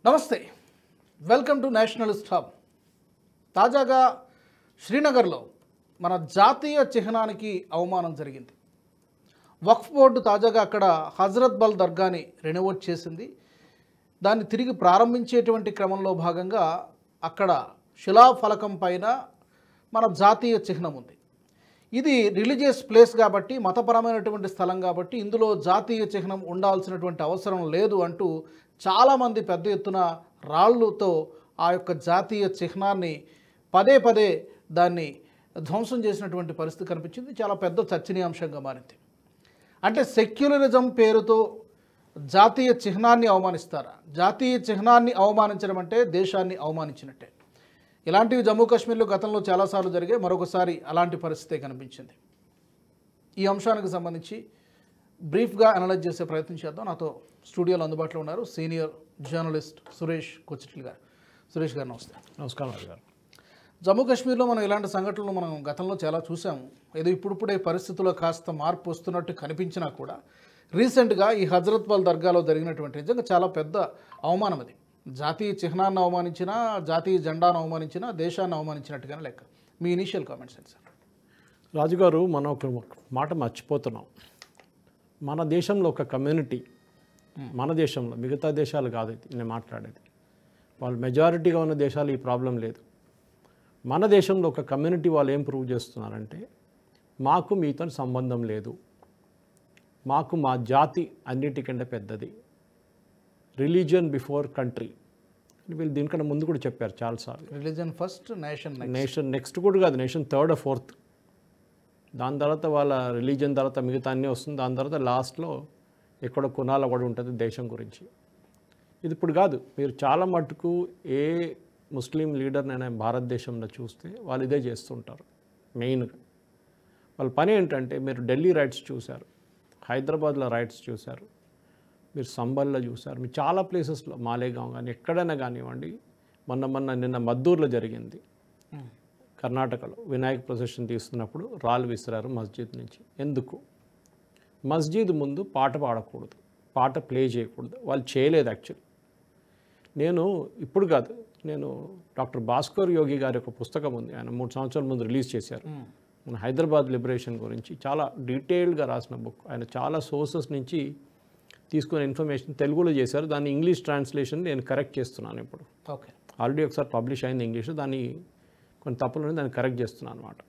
నమస్తే, welcome to Nationalist hub. తాజాగా శ్రీనగర్లో మన జాతీయ చిహ్నానికి అవమానం జరిగింది. వక్ఫ్ బోర్డు తాజాగా అక్కడ హజరత్ బల్ దర్గాని రెనోవేట్ చేసింది. దాన్ని తిరిగి ప్రారంభించేటువంటి క్రమంలో భాగంగా అక్కడ శిలాఫలకం పైన మన జాతీయ చిహ్నం ఉంది. ఇది రిలీజియస్ ప్లేస్ కాబట్టి, మతపరమైనటువంటి స్థలం కాబట్టి ఇందులో జాతీయ చిహ్నం ఉండాల్సినటువంటి అవసరం లేదు అంటూ చాలామంది పెద్ద ఎత్తున రాళ్ళతో ఆ యొక్క జాతీయ చిహ్నాన్ని పదే పదే దాన్ని ధ్వంసం చేసినటువంటి పరిస్థితి కనిపించింది. చాలా పెద్ద చర్చనీయాంశంగా మారింది. అంటే సెక్యులరిజం పేరుతో జాతీయ చిహ్నాన్ని అవమానిస్తారా? జాతీయ చిహ్నాన్ని అవమానించడం అంటే దేశాన్ని అవమానించినట్టే. ఇలాంటివి జమ్మూ కాశ్మీర్లో గతంలో చాలాసార్లు జరిగాయి. మరొకసారి అలాంటి పరిస్థితే కనిపించింది. ఈ అంశానికి సంబంధించి బ్రీఫ్గా అనలైజ్ చేసే ప్రయత్నం చేద్దాం. నాతో స్టూడియోలో అందుబాటులో ఉన్నారు సీనియర్ జర్నలిస్ట్ సురేష్ కొచ్చిట్ల గారు. సురేష్ గారు నమస్తే. నమస్కారం గారు. జమ్మూ కాశ్మీర్లో మనం ఇలాంటి సంఘటనలు మనం గతంలో చాలా చూసాము. ఏదో ఇప్పుడిప్పుడే పరిస్థితుల్లో కాస్త మార్పు వస్తున్నట్టు కనిపించినా కూడా రీసెంట్గా ఈ హజరత్ బల్ దర్గాలో జరిగినటువంటి నిజంగా చాలా పెద్ద అవమానం. అది జాతీయ చిహ్నాన్ని అవమానించినా, జాతీయ జెండాను అవమానించినా, దేశాన్ని అవమానించినట్టుగానే లెక్క. మీ ఇనీషియల్ కామెంట్స్ ఏంటి సార్? రాజుగారు, మనం ఒక మాట మర్చిపోతున్నాం. మన దేశంలో ఒక కమ్యూనిటీ, మన దేశంలో, మిగతా దేశాలు కాదు ఇది నేను మాట్లాడేది. వాళ్ళు మెజారిటీగా ఉన్న దేశాలు ఈ ప్రాబ్లం లేదు. మన దేశంలో ఒక కమ్యూనిటీ వాళ్ళు ఏం ప్రూవ్ చేస్తున్నారంటే, మాకు మీతో సంబంధం లేదు, మాకు మా జాతి అన్నిటికంటే పెద్దది, రిలీజియన్ బిఫోర్ కంట్రీ. వీళ్ళు దీనికన్నా ముందు కూడా చెప్పారు చాలాసార్లు. రిలీజన్ ఫస్ట్, నేషన్ నెక్స్ట్ కూడా కాదు, నేషన్ థర్డ్ ఫోర్త్. దాని తర్వాత వాళ్ళ రిలీజియన్ తర్వాత మిగతా అన్నీ వస్తుంది. దాని తర్వాత లాస్ట్లో ఎక్కడో కొనాల కూడా ఉంటుంది దేశం గురించి. ఇది ఇప్పుడు కాదు. మీరు చాలా మటుకు ఏ ముస్లిం లీడర్నైనా భారతదేశంలో చూస్తే వాళ్ళు ఇదే చేస్తుంటారు. మెయిన్గా వాళ్ళ పని ఏంటంటే, మీరు ఢిల్లీ రైట్స్ చూశారు, హైదరాబాద్లో రైట్స్ చూశారు, మీరు సంబల్లో చూశారు, మీరు చాలా ప్లేసెస్లో, మాలేగాం కానీ ఎక్కడైనా కానివ్వండి. నిన్న మద్దూరులో జరిగింది, కర్ణాటకలో వినాయక ప్రొసెషన్ తీస్తున్నప్పుడు రాళ్ళు విసిరారు మస్జిద్ నుంచి. ఎందుకు? మస్జిద్ ముందు పాట పాడకూడదు, పాట ప్లే చేయకూడదు. వాళ్ళు చేయలేదు యాక్చువల్లీ. ఇప్పుడు కాదు, నేను డాక్టర్ భాస్కర్ యోగి గారి ఒక పుస్తకం ఉంది, ఆయన 3 సంవత్సరాల ముందు రిలీజ్ చేశారు. మన హైదరాబాద్ లిబరేషన్ గురించి చాలా డీటెయిల్డ్గా రాసిన బుక్. ఆయన చాలా సోర్సెస్ నుంచి తీసుకునే ఇన్ఫర్మేషన్ తెలుగులో చేశారు. దాన్ని ఇంగ్లీష్ ట్రాన్స్లేషన్ నేను కరెక్ట్ చేస్తున్నాను ఇప్పుడు. ఓకే, ఆల్రెడీ ఒకసారి పబ్లిష్ అయింది ఇంగ్లీష్. దాన్ని కొన్ని తప్పులు దాన్ని కరెక్ట్ చేస్తున్నాను అనమాట.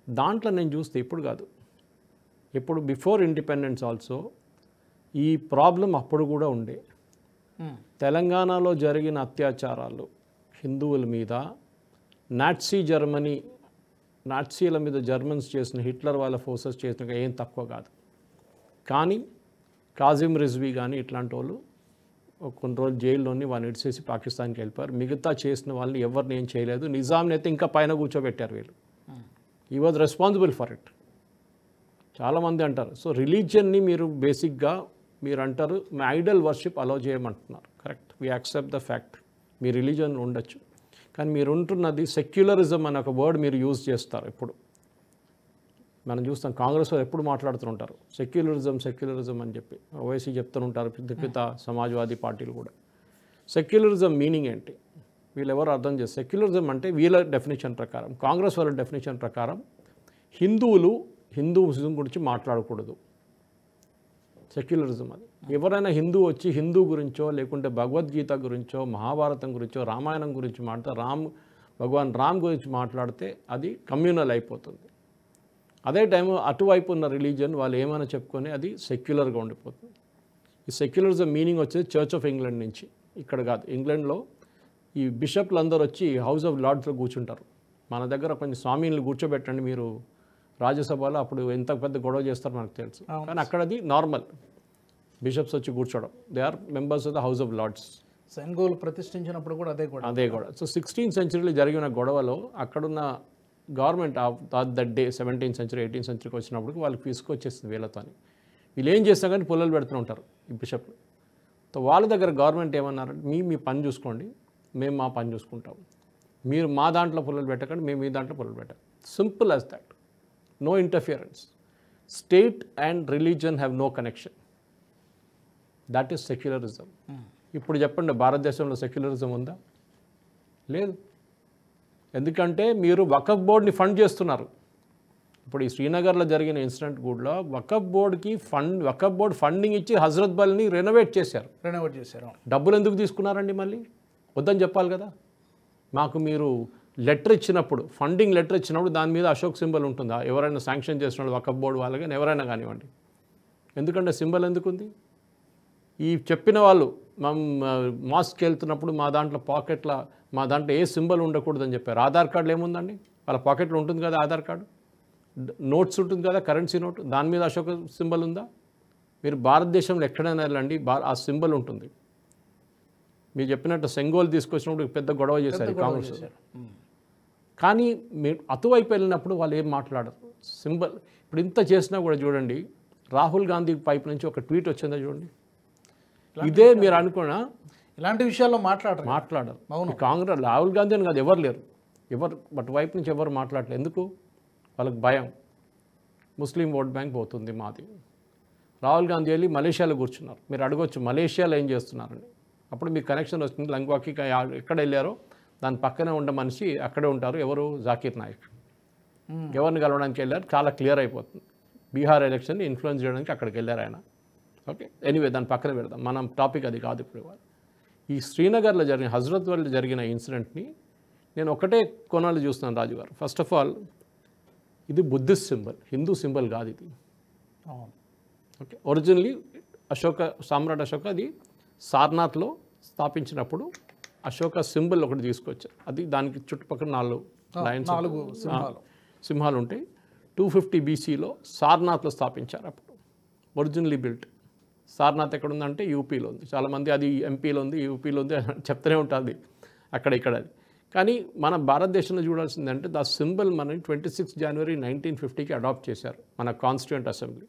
దాంట్లో నేను చూస్తే ఇప్పుడు కాదు, ఇప్పుడు బిఫోర్ ఇండిపెండెన్స్ ఆల్సో ఈ ప్రాబ్లం అప్పుడు కూడా ఉండే. తెలంగాణలో జరిగిన అత్యాచారాలు హిందువుల మీద, నాట్సీల మీద జర్మన్స్ చేసిన, హిట్లర్ వాళ్ళ ఫోర్సెస్ చేసిన ఏం తక్కువ కాదు. కానీ కాజిం రిజ్వీ కానీ ఇట్లాంటి వాళ్ళు కొన్ని రోజులు జైల్లోని వాళ్ళని ఇడిచేసి పాకిస్తాన్కి వెళ్ళిపోయారు. మిగతా చేసిన వాళ్ళని ఎవరిని ఏం చేయలేదు. నిజాంని అయితే ఇంకా పైన కూర్చోబెట్టారు వీళ్ళు. ఈ వాజ్ రెస్పాన్సిబుల్ ఫర్ ఇట్. చాలామంది అంటారు, సో రిలీజియన్ని మీరు బేసిక్గా మీరు అంటారు మీ ఐడల్ వర్షిప్ అలో చేయమంటున్నారు. Correct, we accept the fact, me religion ఉండొచ్చు. కానీ మీరు ఉంటున్నది సెక్యులరిజం అనే ఒక వర్డ్ మీరు యూజ్ చేస్తారు. ఇప్పుడు మనం చూస్తాం, కాంగ్రెస్ వాళ్ళు ఎప్పుడు మాట్లాడుతుంటారు సెక్యులరిజం అని చెప్పి. ఓవైసీ చెప్తుంటారు, మిగతా సమాజ్వాదీ పార్టీలు కూడా. సెక్యులరిజం మీనింగ్ ఏంటి వీళ్ళు ఎవరు అర్థం చేస్తారు? సెక్యులరిజం అంటే వీళ్ళ డెఫినేషన్ ప్రకారం, కాంగ్రెస్ వాళ్ళ డెఫినేషన్ ప్రకారం హిందూయిజం గురించి మాట్లాడకూడదు. సెక్యులరిజం అది. ఎవరైనా హిందూ వచ్చి హిందూ గురించో, లేకుంటే భగవద్గీత గురించో, మహాభారతం గురించో, రామాయణం గురించి మాట్లాడితే, భగవాన్ రామ్ గురించి మాట్లాడితే అది కమ్యూనల్ అయిపోతుంది. అదే టైం అటువైపు ఉన్న రిలీజియన్ వాళ్ళు ఏమైనా చెప్పుకొని అది సెక్యులర్గా ఉండిపోతుంది. ఈ సెక్యులరిజం మీనింగ్ వచ్చేది చర్చ్ ఆఫ్ ఇంగ్లాండ్ నుంచి. ఇక్కడ కాదు, ఇంగ్లాండ్లో ఈ బిషప్లు అందరూ వచ్చి హౌస్ ఆఫ్ లార్డ్స్లో కూర్చుంటారు. మన దగ్గర కొంచెం స్వామీలు కూర్చోబెట్టండి మీరు రాజ్యసభలో, అప్పుడు ఎంత పెద్ద గొడవ చేస్తారో మనకు తెలుసు. కానీ అక్కడది నార్మల్, బిషప్స్ వచ్చి కూర్చోవడం. They are members of the House of Lords. Sengol ప్రతిష్ఠించినప్పుడు కూడా అదే గొడవ. సో 16th centuryలో జరిగిన గొడవలో అక్కడున్న government that day 17th century 18th centuryకి వచ్చినప్పుడు వాళ్ళకి తీసుకొచ్చేస్తుంది వీళ్ళతో. వీళ్ళు ఏం చేస్తాం కానీ పుల్లలు పెడుతూ ఉంటారు ఈ బిషప్లు. సో వాళ్ళ దగ్గర గవర్నమెంట్ ఏమన్నారంటే, మీ పని చూసుకోండి, మేము మా పని చూసుకుంటాం, మీరు మా దాంట్లో పుల్లలు పెట్టకండి, మేము మీ దాంట్లో పుల్లలు పెట్టండి. Simple as that. No interference. State and religion have no connection. That is secularism. ఇప్పుడు చెప్పండి, భారతదేశంలో సెక్యులరిజం ఉందా? లేదు. ఎందుకంటే మీరు వకఫ్ బోర్డ్ని ఫండ్ చేస్తున్నారు. ఇప్పుడు ఈ శ్రీనగర్లో జరిగిన ఇన్సిడెంట్ కూడా వకఫ్ బోర్డ్ ఫండింగ్ ఇచ్చి హజరత్ బల్ని రెనోవేట్ చేశారు. డబ్బులు ఎందుకు తీసుకున్నారండి? మళ్ళీ వద్దని చెప్పాలి కదా. మాకు మీరు లెటర్ ఇచ్చినప్పుడు, ఫండింగ్ లెటర్ ఇచ్చినప్పుడు దాని మీద అశోక్ సింబల్ ఉంటుందా? ఎవరైనా శాంక్షన్ చేసిన వాళ్ళు వకఫ్ బోర్డు వాళ్ళు కానీ ఎవరైనా కానివ్వండి. ఎందుకంటే సింబల్ ఎందుకుంది? ఈ చెప్పిన వాళ్ళు మాస్క్కి వెళ్తున్నప్పుడు మా దాంట్లో ఏ సింబల్ ఉండకూడదని చెప్పారు. ఆధార్ కార్డులో ఏముందండి? వాళ్ళ పాకెట్లో ఉంటుంది కదా ఆధార్ కార్డు, నోట్స్ ఉంటుంది కదా, కరెన్సీ నోట్, దాని మీద అశోక సింబల్ ఉందా? మీరు భారతదేశంలో ఎక్కడైనా వెళ్ళండి, ఆ సింబల్ ఉంటుంది. మీరు చెప్పినట్టు సెంగోల్ తీసుకొచ్చినప్పుడు పెద్ద గొడవ చేశారు కాంగ్రెస్. కానీ మీరు అటువైపు వెళ్ళినప్పుడు వాళ్ళు ఏం మాట్లాడరు. సింబల్ ఇప్పుడు ఇంత చేసినా కూడా చూడండి, రాహుల్ గాంధీ వైపు నుంచి ఒక ట్వీట్ వచ్చిందో చూడండి. ఇదే మీరు అనుకున్నా ఇలాంటి విషయాల్లో మాట్లాడరు. కాంగ్రెస్ రాహుల్ గాంధీ అని కాదు, ఎవరు లేరు. బట్ వైపు నుంచి ఎవరు మాట్లాడలేదు. ఎందుకు? వాళ్ళకి భయం, ముస్లిం ఓట్ బ్యాంక్ పోతుంది మాది. రాహుల్ గాంధీ వెళ్ళి మలేషియాలో కూర్చున్నారు. మీరు అడగొచ్చు మలేషియాలో ఏం చేస్తున్నారని. అప్పుడు మీకు కనెక్షన్ వస్తుంది. లంగ్వాకి ఎక్కడ వెళ్ళారో దాని పక్కనే ఉన్న మనిషి అక్కడే ఉంటారు. ఎవరు? జాకీర్ నాయక్. ఎవరిని కలవడానికి వెళ్ళారు, చాలా క్లియర్ అయిపోతుంది. బీహార్ ఎలక్షన్ని ఇన్ఫ్లుయెన్స్ చేయడానికి అక్కడికి వెళ్ళారు ఆయన. ఓకే, ఎనీవే దాని పక్కన పెడదాం, మనం టాపిక్ అది కాదు ఇప్పుడు. ఈ శ్రీనగర్లో జరిగిన, హజరత్ బల్లో జరిగిన ఇన్సిడెంట్ని నేను ఒకటే కోణాలు చూస్తున్నాను రాజు గారు. ఫస్ట్ ఆఫ్ ఆల్ ఇది బుద్ధిస్ట్ సింబల్, హిందూ సింబల్ కాదు ఇది. ఓకే, ఒరిజినలీ సామ్రాట్ అశోక అది సార్నాథ్లో స్థాపించినప్పుడు అశోక సింబల్ ఒకటి తీసుకొచ్చారు. అది దానికి చుట్టుపక్కల 4 సింహాలు ఉంటాయి. 250 BCలో సార్నాథ్లో స్థాపించారు. అప్పుడు ఒరిజినలీ బిల్ట్. సార్నాథ్ ఎక్కడ ఉందంటే యూపీలో ఉంది. చాలామంది అది ఎంపీలో ఉంది, యూపీలో ఉంది చెప్తూనే ఉంటుంది అక్కడ ఇక్కడ అది. కానీ మన భారతదేశంలో చూడాల్సిందంటే దా సింబల్ మన 26 జనవరి 1950కి అడాప్ట్ చేశారు మన కాన్స్టిట్యూంట్ అసెంబ్లీ.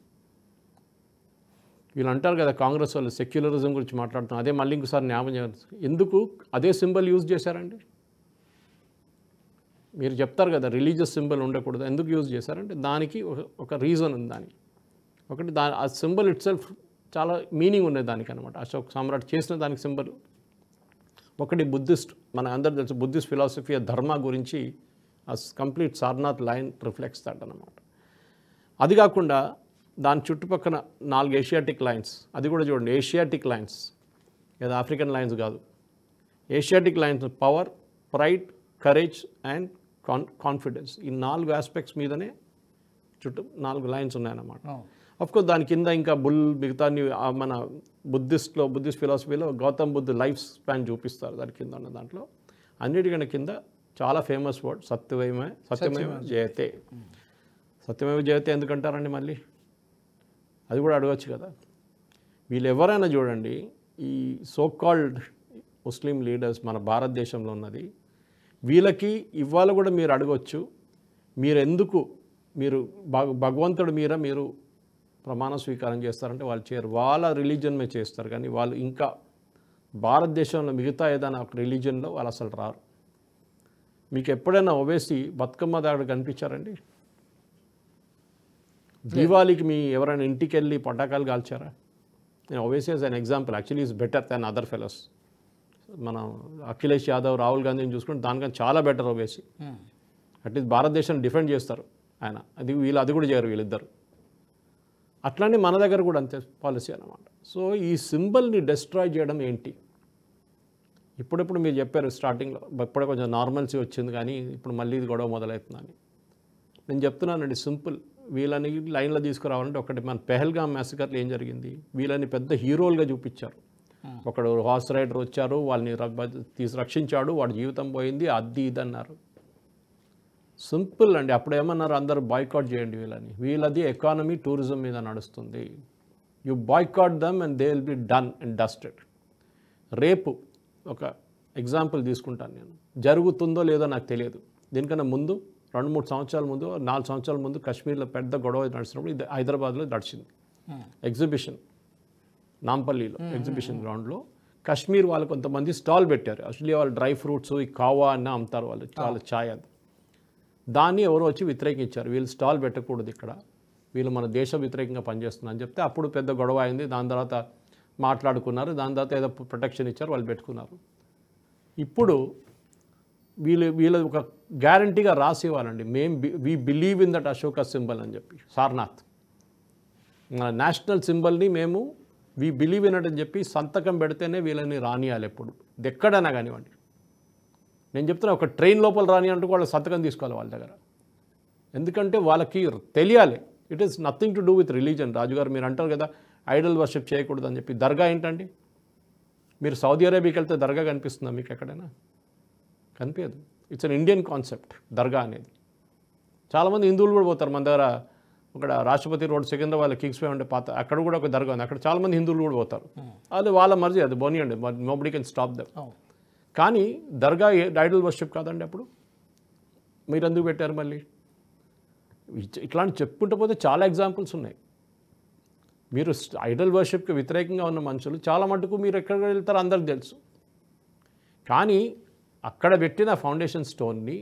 వీళ్ళు అంటారు కదా కాంగ్రెస్ వాళ్ళు సెక్యులరిజం గురించి మాట్లాడుతున్నారు. అదే మళ్ళీ ఇంకోసారి జ్ఞాపకం చేయాలి. ఎందుకు అదే సింబల్ యూజ్ చేశారండి? మీరు చెప్తారు కదా రిలీజియస్ సింబల్ ఉండకూడదు, ఎందుకు యూజ్ చేశారంటే దానికి ఒక రీజన్ ఉంది. దానికి ఒకటి, ఆ సింబల్ ఇట్ సెల్ఫ్ చాలా మీనింగ్ ఉన్నది దానికి అనమాట. అశోక్ సామ్రాట్ చేసిన దానికి సింబల్ ఒకటి బుద్ధిస్ట్, మన అందరూ తెలుసు బుద్ధిస్ట్ ఫిలాసఫీ ధర్మ గురించి ఆ complete Sarnath line reflects that అనమాట. అది కాకుండా దాని చుట్టుపక్కల 4 ఏషియాటిక్ లైన్స్, అది కూడా చూడండి ఏషియాటిక్ లైన్స్, లేదా ఆఫ్రికన్ లైన్స్ కాదు, Asiatic lines. Power, pride, courage and confidence, ఈ 4 ఆస్పెక్ట్స్ మీదనే చుట్టూ 4 లైన్స్ ఉన్నాయన్నమాట. అఫ్కోర్స్ దాని కింద ఇంకా మిగతా మన బుద్ధిస్ట్ ఫిలాసఫీలో గౌతమ్ బుద్ధ లైఫ్ స్పాన్ చూపిస్తారు దాని కింద ఉన్న దాంట్లో. అన్నిటికన్నా కింద చాలా ఫేమస్ వర్డ్ సత్యమేవ జయతే. సత్యమేవ జయతే ఎందుకంటారండి? మళ్ళీ అది కూడా అడగచ్చు కదా. వీళ్ళు ఎవరైనా చూడండి, ఈ సో కాల్డ్ ముస్లిం లీడర్స్ మన భారతదేశంలో ఉన్నది, వీళ్ళకి ఇవాళ కూడా మీరు అడగవచ్చు, మీరు భగవంతుడి మీద మీరు ప్రమాణ స్వీకారం చేస్తారంటే వాళ్ళు చేయరు. వాళ్ళ రిలీజన్ మీద చేస్తారు, కానీ వాళ్ళు ఇంకా భారతదేశంలో మిగతా ఏదైనా ఒక రిలీజన్లో వాళ్ళు అసలు రారు. మీకు ఎప్పుడైనా ఓవేసి బతుకమ్మ దగ్గర కనిపించారండి? దీవాళికి మీ ఎవరైనా ఇంటికి వెళ్ళి పటాకాలు కాల్చారా? నేను Owaisi as an example, actually is better than other fellows. మనం అఖిలేష్ యాదవ్, రాహుల్ గాంధీని చూసుకుంటే దానికన్నా చాలా బెటర్ ఓవేసీ. అట్లీస్ట్ భారతదేశాన్ని డిఫెండ్ చేస్తారు ఆయన. అది కూడా చేయరు వీళ్ళిద్దరు. అట్లానే మన దగ్గర కూడా అంతే పాలసీ అన్నమాట. సో ఈ సింబల్ని డిస్ట్రాయ్ చేయడం ఏంటి? ఇప్పుడెప్పుడు మీరు చెప్పారు స్టార్టింగ్లో, ఇప్పుడే కొంచెం నార్మల్సీ వచ్చింది కానీ ఇప్పుడు మళ్ళీ ఇది గొడవ మొదలవుతుందని. నేను చెప్తున్నానండి సింపుల్, వీళ్ళని లైన్లో తీసుకురావాలంటే ఒకటి, మన పెహల్గామ్ మ్యాసకర్లో ఏం జరిగింది, వీళ్ళని పెద్ద హీరోలుగా చూపించారు. ఒకడు హార్స్ రైడర్ వచ్చారు, వాళ్ళని రక్షించాడు, వాడి జీవితం పోయింది, అది ఇది అన్నారు. సింపుల్ అండి. అప్పుడు ఏమన్నారు, అందరూ బాయ్కాట్ చేయండి వీళ్ళది ఎకానమీ టూరిజం మీద నడుస్తుంది. You boycott them and they will be done and dusted. రేపు ఒక ఎగ్జాంపుల్ తీసుకుంటాను నేను, జరుగుతుందో లేదో నాకు తెలియదు. దీనికన్నా ముందు 2-3 సంవత్సరాల ముందు, 4 సంవత్సరాల ముందు కాశ్మీర్లో పెద్ద గొడవ నడిచినప్పుడు ఇది హైదరాబాద్లో నడిచింది. ఎగ్జిబిషన్ నాంపల్లిలో ఎగ్జిబిషన్ గ్రౌండ్లో కాశ్మీర్ వాళ్ళు కొంతమంది స్టాల్ పెట్టారు. యాక్చువల్లీ వాళ్ళు డ్రై ఫ్రూట్స్, ఈ కావా అన్న అమ్ముతారు వాళ్ళు, చాలా ఛాయ్ అది. దాన్ని ఎవరో వచ్చి వ్యతిరేకించారు, వీళ్ళు స్టాల్ పెట్టకూడదు ఇక్కడ, వీళ్ళు మన దేశ వ్యతిరేకంగా పనిచేస్తున్నారు అని చెప్తే అప్పుడు పెద్ద గొడవ అయింది. దాని తర్వాత మాట్లాడుకున్నారు. దాని తర్వాత ఏదో ప్రొటెక్షన్ ఇచ్చారు, వాళ్ళు పెట్టుకున్నారు. ఇప్పుడు వీళ్ళు ఒక గ్యారంటీగా రాసి ఇవ్వాలండి, we believe in that Ashoka symbol అని చెప్పి. సారనాథ్ మన నేషనల్ సింబల్ని మేము వీ బిలీవ్ ఇన్ అని చెప్పి సంతకం పెడితేనే వీళ్ళని రానియాలి. ఎప్పుడు ఎక్కడైనా కానివ్వండి. నేను చెప్తున్నా, ఒక ట్రైన్ లోపల రాని అంటూ వాళ్ళు సంతకం తీసుకోవాలి వాళ్ళ దగ్గర. ఎందుకంటే వాళ్ళకి తెలియాలి, it is nothing to do with religion. రాజుగారు మీరు అంటారు కదా ఐడల్ వర్షిప్ చేయకూడదు అని చెప్పి. దర్గా ఏంటండి? మీరు సౌదీ అరేబియాకి వెళ్తే దర్గా కనిపిస్తుందా మీకు ఎక్కడైనా? కనిపించదు. ఇట్స్ అన్ ఇండియన్ కాన్సెప్ట్ దర్గా అనేది. చాలామంది హిందువులు కూడా పోతారు. మన దగ్గర ఇక్కడ రాష్ట్రపతి రోడ్ సికింద్రాబాద్ కింగ్స్ వే ఉండే పాత, అక్కడ కూడా ఒక దర్గా ఉంది. అక్కడ చాలామంది హిందువులు కూడా పోతారు. అది వాళ్ళ మర్జీ, అది బోనియండి, నోబడీ కెన్ స్టాప్ దెమ్. కానీ దర్గా ఐడల్ వర్షిప్ కాదండి. అప్పుడు మీరు ఎందుకు పెట్టారు మళ్ళీ? ఇట్లాంటి చెప్పుకుంటూ పోతే చాలా ఎగ్జాంపుల్స్ ఉన్నాయి. మీరు ఐడల్ వర్షిప్కి వ్యతిరేకంగా ఉన్న మనుషులు చాలా మటుకు మీరు ఎక్కడికి వెళ్తారో అందరికి తెలుసు. కానీ అక్కడ పెట్టిన ఫౌండేషన్ స్టోన్ని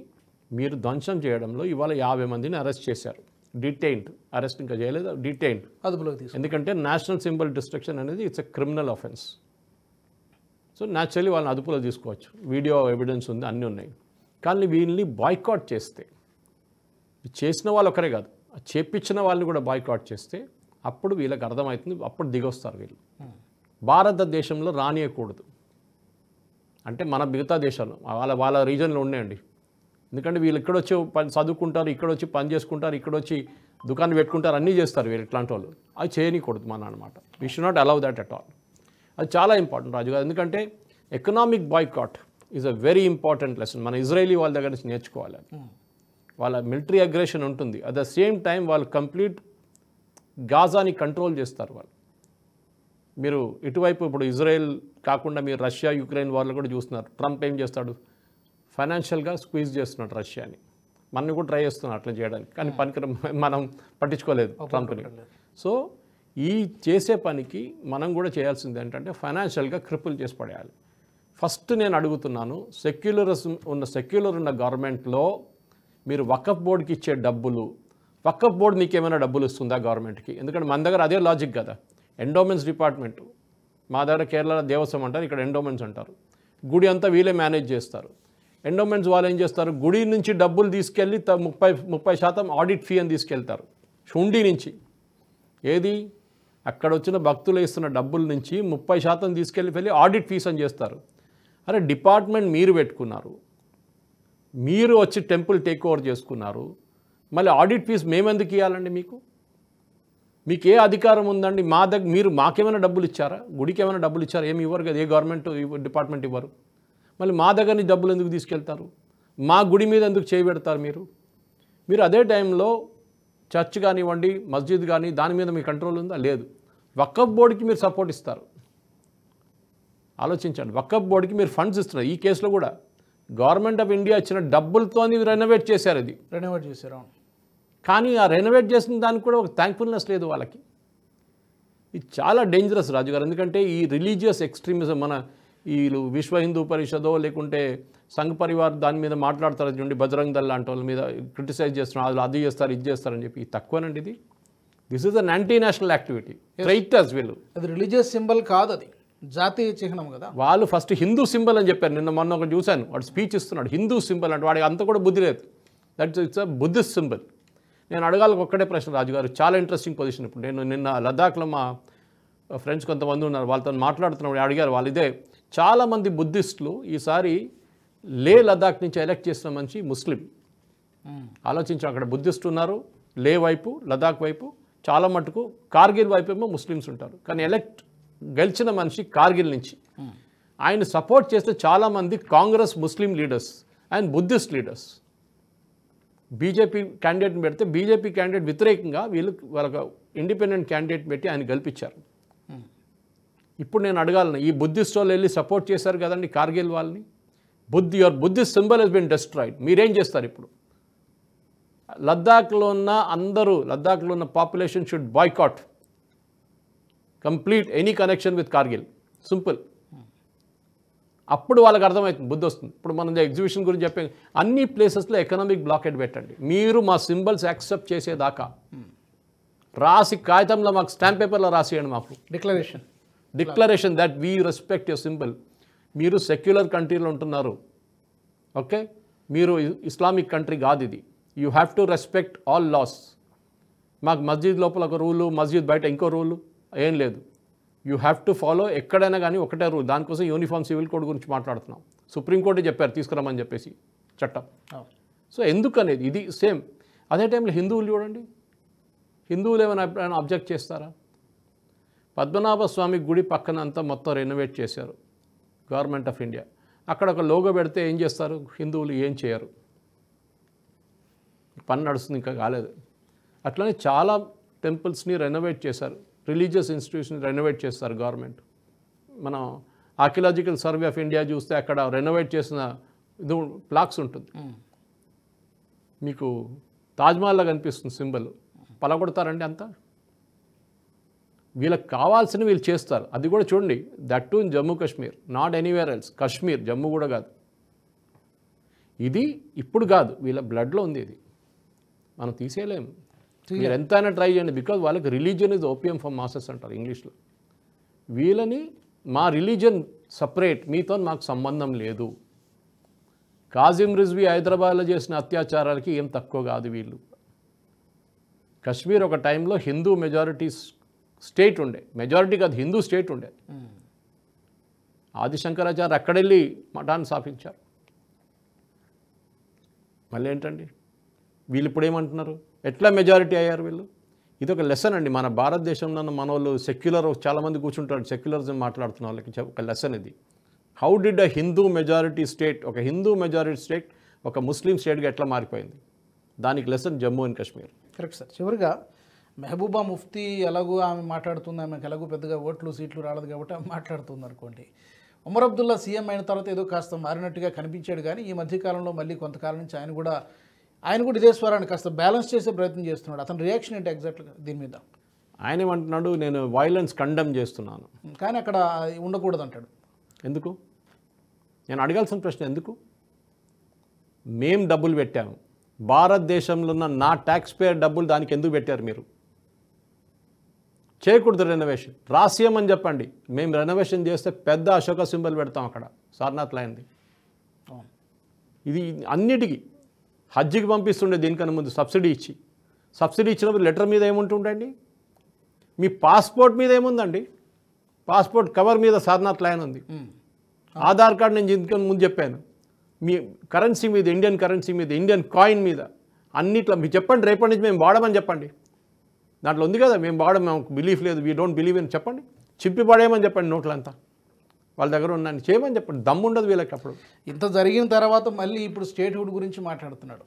మీరు ధ్వంసం చేయడంలో ఇవాళ 50 మందిని అరెస్ట్ చేశారు. డిటైన్డ్, అరెస్ట్ ఇంకా చేయలేదు, డిటైన్డ్, అదుపులోకి తీసుకు. ఎందుకంటే నేషనల్ సింబల్ డిస్ట్రక్షన్ అనేది it's a criminal offence. So naturally వాళ్ళని అదుపులో తీసుకోవచ్చు. వీడియో ఎవిడెన్స్ ఉంది, అన్నీ ఉన్నాయి. కానీ వీళ్ళని బాయ్కాట్ చేస్తే, చేసిన వాళ్ళు ఒకరే కాదు, చేపించిన వాళ్ళని కూడా బాయ్కాట్ చేస్తే అప్పుడు వీళ్ళకి అర్థమవుతుంది, అప్పుడు దిగొస్తారు వీళ్ళు. భారతదేశంలో రానియకూడదు అంటే మన మిగతా దేశాలు వాళ్ళ రీజన్లో ఉన్నాయండి. ఎందుకంటే వీళ్ళు ఇక్కడ వచ్చి చదువుకుంటారు, ఇక్కడ వచ్చి పని చేసుకుంటారు, ఇక్కడ వచ్చి దుకాణం పెట్టుకుంటారు, అన్నీ చేస్తారు వీళ్ళు. ఇట్లాంటి వాళ్ళు అది చేయనీయకూడదు మన అనమాట. We should not allow that at all. అది చాలా ఇంపార్టెంట్ రాజు గారు. ఎందుకంటే economic boycott is a very important lesson. మన ఇజ్రాయేలీ వాళ్ళ దగ్గర నుంచి నేర్చుకోవాలి. వాళ్ళ మిలిటరీ అగ్రెషన్ ఉంటుంది, అట్ ద సేమ్ టైం వాళ్ళు కంప్లీట్ గాజాని కంట్రోల్ చేస్తారు వాళ్ళు. మీరు ఇటువైపు ఇప్పుడు ఇజ్రాయెల్ కాకుండా మీరు రష్యా యుక్రెయిన్ వార్లో కూడా చూస్తున్నారు. ట్రంప్ ఏం చేస్తాడు? ఫైనాన్షియల్గా స్క్వీజ్ చేస్తున్నాడు రష్యాని. మనని కూడా ట్రై చేస్తున్నాడు అట్లా చేయడానికి, కానీ మనం పట్టించుకోలేదు ట్రంప్ని. సో ఈ చేసే పనికి మనం కూడా చేయాల్సింది ఏంటంటే ఫైనాన్షియల్గా క్రిపుల్ చేసి పడేయాలి. ఫస్ట్ నేను అడుగుతున్నాను, సెక్యులర్ ఉన్న గవర్నమెంట్లో మీరు వకఫ్ బోర్డుకి ఇచ్చే డబ్బులు, వకఫ్ బోర్డు మీకు ఏమైనా డబ్బులు ఇస్తుందా గవర్నమెంట్కి? ఎందుకంటే మన దగ్గర అదే లాజిక్ కదా. ఎండోమెంట్స్ డిపార్ట్మెంటు, మా దగ్గర కేరళ దేవస్వం అంటారు, ఇక్కడ ఎండోమెంట్స్ అంటారు. గుడి అంతా వీళ్ళే మేనేజ్ చేస్తారు. ఎండోమెంట్స్ వాళ్ళు ఏం చేస్తారు? గుడి నుంచి డబ్బులు తీసుకెళ్ళి 30% ఆడిట్ ఫీ అని తీసుకెళ్తారు హుండీ నుంచి. ఏది? అక్కడ వచ్చిన భక్తులు ఇస్తున్న డబ్బుల నుంచి 30% తీసుకెళ్ళి ఆడిట్ ఫీస్ అని చేస్తారు. అరే డిపార్ట్మెంట్ మీరు పెట్టుకున్నారు, మీరు వచ్చి టెంపుల్ టేక్ ఓవర్ చేసుకున్నారు, మళ్ళీ ఆడిట్ ఫీస్ మేమెందుకు ఇవ్వాలండి? మీకు ఏ అధికారం ఉందండి? మీరు మాకేమైనా డబ్బులు ఇచ్చారా? గుడికి ఏమైనా డబ్బులు ఇచ్చారా? ఏమి ఇవ్వరు కదా, ఏ గవర్నమెంట్ డిపార్ట్మెంట్ ఇవ్వరు. మళ్ళీ మా దగ్గర నుంచి డబ్బులు ఎందుకు తీసుకెళ్తారు? మా గుడి మీద ఎందుకు చేయబెడతారు మీరు అదే టైంలో చర్చ్ కానివ్వండి, మస్జిద్ కానీ, దాని మీద మీ కంట్రోల్ ఉందా? లేదు. వకఫ్ బోర్డుకి మీరు సపోర్ట్ ఇస్తారు. ఆలోచించండి, వకఫ్ బోర్డుకి మీరు ఫండ్స్ ఇస్తున్నారు. ఈ కేసులో కూడా గవర్నమెంట్ ఆఫ్ ఇండియా ఇచ్చిన డబ్బులతో రెనోవేట్ చేశారు. ఇది రెనోవేట్ చేశారు. కానీ ఆ రెనోవేట్ చేసిన దానికి కూడా ఒక థ్యాంక్ఫుల్నెస్ లేదు వాళ్ళకి. ఇది చాలా డేంజరస్ రాజుగారు. ఎందుకంటే ఈ రిలీజియస్ ఎక్స్ట్రీమిజం, మన వీళ్ళు విశ్వ హిందూ పరిషదో లేకుంటే సంఘ్ పరివార్ దాని మీద మాట్లాడతారు చూడండి, బజరంగ్ దళ్ లాంటి వాళ్ళ మీద క్రిటిసైజ్ చేస్తున్నారు, అది చేస్తారు ఇది చేస్తారని చెప్పి. తక్కువనండి ఇది. This is an anti national activity. Traitors వీళ్ళు. అది రిలీజియస్ సింబల్ కాదు, అది జాతీయ చిహ్నం కదా. వాళ్ళు ఫస్ట్ హిందూ సింబల్ అని చెప్పారు. మొన్న ఒకటి చూశాను, వాడు స్పీచ్ ఇస్తున్నాడు, హిందూ సింబల్ అంటే వాడికి అంత కూడా బుద్ధి లేదు. It's a Buddhist symbol. నేను అడగాలి ఒక్కటే ప్రశ్న రాజుగారు, చాలా ఇంట్రెస్టింగ్ పొజిషన్. ఇప్పుడు నేను నిన్న లద్దాఖ్లో మా ఫ్రెండ్స్ కొంతమంది ఉన్నారు, వాళ్ళతో మాట్లాడుతున్నప్పుడు అడిగారు వాళ్ళు ఇదే. చాలామంది బుద్ధిస్టులు ఈసారి లే లద్దాఖ్ నుంచి ఎలక్ట్ చేసిన మనిషి ముస్లిం. ఆలోచించాం, అక్కడ బుద్ధిస్ట్ ఉన్నారు లే వైపు, లద్దాఖ్ వైపు. చాలా మటుకు కార్గిల్ వైపు ఏమో ముస్లిమ్స్ ఉంటారు. కానీ గెలిచిన మనిషి కార్గిల్ నుంచి. ఆయన సపోర్ట్ చేస్తే చాలామంది Congress Muslim leaders and Buddhist leaders BJP క్యాండిడేట్ని పెడితే బీజేపీ క్యాండిడేట్ వ్యతిరేకంగా వాళ్ళకు ఇండిపెండెంట్ క్యాండిడేట్ పెట్టి ఆయన గెలిపించారు. ఇప్పుడు నేను అడగాలను, ఈ బుద్ధిస్ట్ వాళ్ళు వెళ్ళి సపోర్ట్ చేశారు కదండి కార్గిల్ వాళ్ళని. Your Buddhist symbol has been destroyed. మీరేం చేస్తారు ఇప్పుడు? లద్దాఖ్లో ఉన్న population should boycott complete any connection with Kargil. Simple. అప్పుడు వాళ్ళకి అర్థమవుతుంది, బుద్ధి వస్తుంది. ఇప్పుడు మనం ఎగ్జిబిషన్ గురించి చెప్పే అన్ని ప్లేసెస్లో ఎకనామిక్ బ్లాకేడ్ పెట్టండి. మీరు మా సింబల్స్ యాక్సెప్ట్ చేసేదాకా రాసి కాగితంలో మాకు స్టాంప్ పేపర్లో రాసియండి, మాకు declaration that we respect your symbol. మీరు సెక్యులర్ కంట్రీలో ఉంటున్నారు, ఓకే, మీరు ఇస్లామిక్ కంట్రీ కాదు ఇది. You have to respect all loss. మాకు మస్జిద్ లోపల ఒక రూలు, మస్జిద్ బయట ఇంకో రూలు ఏం లేదు. యూ హ్యావ్ టు ఫాలో ఎక్కడైనా కానీ ఒకటే రూల్. దానికోసం యూనిఫామ్ సివిల్ కోడ్ గురించి మాట్లాడుతున్నాం. సుప్రీంకోర్టే చెప్పారు తీసుకురామని చెప్పేసి చట్టం. సో ఎందుకనేది ఇది సేమ్. అదే టైంలో హిందువులు చూడండి, హిందువులు ఏమైనా అబ్జెక్ట్ చేస్తారా? పద్మనాభ స్వామి గుడి పక్కన అంతా మొత్తం రెనోవేట్ చేశారు గవర్నమెంట్ ఆఫ్ ఇండియా. అక్కడ ఒక లోగో పెడితే ఏం చేస్తారు హిందువులు? ఏం చేయరు. పని నడుస్తుంది, ఇంకా కాలేదు. అట్లనే చాలా టెంపుల్స్ని రెనోవేట్ చేశారు, రిలీజియస్ ఇన్స్టిట్యూషన్ని రెనోవేట్ చేస్తారు గవర్నమెంట్. మనం ఆర్కియలాజికల్ సర్వే ఆఫ్ ఇండియా చూస్తే అక్కడ రెనోవేట్ చేసిన ఇది ప్లాక్స్ ఉంటుంది. మీకు తాజ్మహల్లా కనిపిస్తుంది సింబల్. పలగొడతారండి అంతా. వీళ్ళకి కావాల్సిన వీళ్ళు చేస్తారు. అది కూడా చూడండి, that to in Jammu Kashmir, not anywhere else. Kashmir, Jammu కూడా కాదు. ఇది ఇప్పుడు కాదు, వీళ్ళ బ్లడ్లో ఉంది. ఇది మనం తీసేయలేము. మీరు ఎంతైనా ట్రై చేయండి. బికాజ్ వాళ్ళకి religion is opium for masses అంటారు ఇంగ్లీష్లో. వీళ్ళని మా రిలీజియన్ సపరేట్, మీతో మాకు సంబంధం లేదు. కాజిం రిజ్వీ హైదరాబాద్లో చేసిన అత్యాచారాలకి ఏం తక్కువ కాదు వీళ్ళు. కశ్మీర్ ఒక టైంలో హిందూ మెజారిటీ స్టేట్ ఉండే, మెజారిటీ కాదు హిందూ స్టేట్ ఉండే. ఆదిశంకరాచార్య అక్కడెళ్ళి మఠాన్ని స్థాపించారు. మళ్ళీ ఏంటండి వీళ్ళు ఇప్పుడు ఏమంటున్నారు? ఎట్లా మెజారిటీ అయ్యారు వీళ్ళు? ఇది ఒక లెసన్ అండి. మన భారతదేశంలో మన వాళ్ళు సెక్యులర్ చాలామంది కూర్చుంటారు, సెక్యులరిజం మాట్లాడుతున్న వాళ్ళకి ఒక లెసన్ ఇది. How did a Hindu majority state, ఒక హిందూ మెజారిటీ స్టేట్ ఒక ముస్లిం స్టేట్గా ఎట్లా మారిపోయింది? దానికి lesson Jammu and Kashmir. Correct sir. చివరిగా మెహబూబా ముఫ్తీ ఎలాగో ఆమె మాట్లాడుతుంది, ఆమెకు ఎలాగో పెద్దగా ఓట్లు సీట్లు రాలేదు కాబట్టి ఆమె మాట్లాడుతుంది అనుకోండి. ఉమర్ అబ్దుల్లా సీఎం అయిన తర్వాత ఏదో కాస్త మారినట్టుగా కనిపించాడు, కానీ ఈ మధ్యకాలంలో మళ్ళీ కొంతకాలం నుంచి ఆయన కూడా ఇదే స్వరాన్ని కాస్త బ్యాలెన్స్ చేసే ప్రయత్నం చేస్తున్నాడు. అతని రియాక్షన్ ఏంటి ఎగ్జాక్ట్గా దీని మీద? ఆయన ఏమంటున్నాడు, నేను వైలెన్స్ కండెమ్ చేస్తున్నాను, కానీ అక్కడ ఉండకూడదు అంటాడు. ఎందుకు? నేను అడగాల్సిన ప్రశ్న ఎందుకు? మేం డబ్బులు పెట్టాము, భారతదేశంలో ఉన్న నా ట్యాక్స్ పేయర్ డబ్బులు దానికి ఎందుకు పెట్టారు మీరు? చేయకూడదు రెనోవేషన్, రాసియమని చెప్పండి. మేము రెనోవేషన్ చేస్తే పెద్ద అశోక సింబల్ పెడతాం అక్కడ సారనాథ్ లైన్ది. ఇది అన్నిటికీ హజ్జికి పంపిస్తుండే దీనికన్నా ముందు సబ్సిడీ ఇచ్చినప్పుడు లెటర్ మీద ఏముంటుండండి? మీ పాస్పోర్ట్ మీద ఏముందండి? పాస్పోర్ట్ కవర్ మీద సారనాథ్ లైన్ ఉంది. ఆధార్ కార్డు నేను దీనికన్నా ముందు చెప్పాను. మీ కరెన్సీ మీద, ఇండియన్ కరెన్సీ మీద, ఇండియన్ కాయిన్ మీద అన్నిట్లో మీరు చెప్పండి, రేపటి నుంచి మేము వాడమని చెప్పండి. దాంట్లో ఉంది కదా, మేము వాడడం, మాకు బిలీఫ్ లేదు, వీ డోంట్ బిలీవ్ అని చెప్పండి. చింపి పడేయమని చెప్పండి నోట్లంతా. వాళ్ళ దగ్గర ఉన్నాను చేయమని చెప్పండి. దమ్ముండదు వీళ్ళకి. అప్పుడు ఇంత జరిగిన తర్వాత మళ్ళీ ఇప్పుడు స్టేట్హుడ్ గురించి మాట్లాడుతున్నాడు.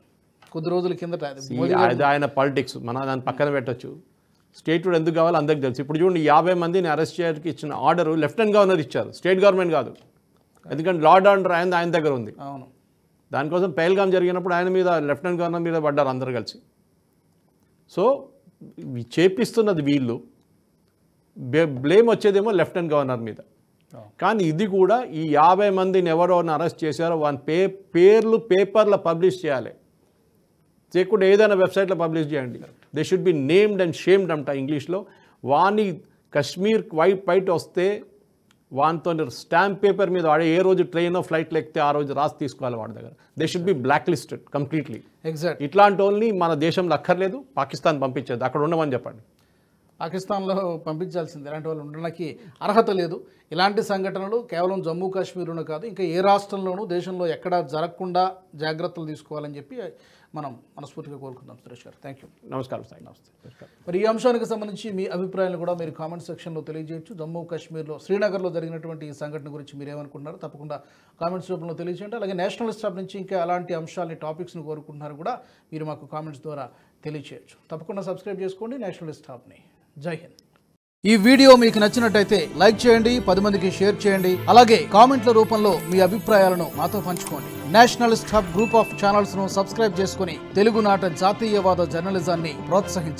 కొద్ది రోజుల కిందట అది ఆయన పాలిటిక్స్, మనం దాన్ని పక్కన పెట్టచ్చు. స్టేట్హుడ్ ఎందుకు కావాలో అందరికి తెలుసు. ఇప్పుడు చూడండి, 50 మందిని అరెస్ట్ చేయడానికి ఇచ్చిన ఆర్డర్ లెఫ్టినెంట్ గవర్నర్ ఇచ్చారు, స్టేట్ గవర్నమెంట్ కాదు. ఎందుకంటే లార్డ్ ఆర్డర్ ఆయన దగ్గర ఉంది. అవును. దానికోసం పహల్గామ్ జరిగినప్పుడు ఆయన మీద, లెఫ్టినెంట్ గవర్నర్ మీద పడ్డారు అందరు కలిసి. సో చేపిస్తున్నది వీళ్ళు, బ్లేమ్ వచ్చేదేమో లెఫ్టినెంట్ గవర్నర్ మీద. కానీ ఇది కూడా ఈ 50 మందిని ఎవరోని అరెస్ట్ చేశారో వాళ్ళ పేర్లు పేపర్లో పబ్లిష్ చేయాలి. చేయకుండా ఏదైనా వెబ్సైట్లో పబ్లిష్ చేయండి. They should B named and shamed అంట ఇంగ్లీష్లో. వాని కశ్మీర్ వైట్ వస్తే వానితో స్టాంప్ పేపర్ మీద వాడే ఏ రోజు ట్రైనో ఫ్లైట్లో ఎక్కితే ఆ రోజు రాసి తీసుకోవాలి వాడి దగ్గర. They should be black listed completely. Exact. ఇట్లాంటి వాళ్ళని మన దేశంలో అక్కర్లేదు, పాకిస్తాన్ పంపించేది, అక్కడ ఉండమని చెప్పండి. పాకిస్తాన్లో పంపించాల్సింది. ఇలాంటి వాళ్ళు ఉండడానికి అర్హత లేదు. ఇలాంటి సంఘటనలు కేవలం జమ్మూ కాశ్మీర్లోనే కాదు, ఇంకా ఏ రాష్ట్రంలోనూ దేశంలో ఎక్కడా జరగకుండా జాగ్రత్తలు తీసుకోవాలని చెప్పి మనం మనస్ఫూర్తిగా కోరుకుందాం. సురేష్ గారు, థ్యాంక్ యూ. నమస్కారం సార్. నమస్తే. మరి ఈ అంశానికి సంబంధించి మీ అభిప్రాయాలు కూడా మీరు కామెంట్ సెక్షన్లో తెలియజేయచ్చు. జమ్మూ కాశ్మీర్లో, శ్రీనగర్లో జరిగినటువంటి ఈ సంఘటన గురించి మీరు ఏమనుకుంటున్నారు తప్పకుండా కామెంట్స్ రూపంలో తెలియజేయండి. అలాగే నేషనల్ స్టాఫ్ నుంచి ఇంకా అలాంటి అంశాలని, టాపిక్స్ని కోరుకుంటున్నారు కూడా మీరు మాకు కామెంట్స్ ద్వారా తెలియజేయచ్చు. తప్పకుండా సబ్స్క్రైబ్ చేసుకోండి నేషనల్ స్టాఫ్ని. జై హింద్. ఈ వీడియో మీకు నచ్చినట్టయితే లైక్ చేయండి, 10 మందికి షేర్ చేయండి. అలాగే కామెంట్ల రూపంలో మీ అభిప్రాయాలను మాతో పంచుకోండి. Nationalist hub group of channels ను సబ్స్క్రైబ్ చేసుకుని తెలుగునాట జాతీయవాద జర్నలిజాన్ని ప్రోత్సహించండి.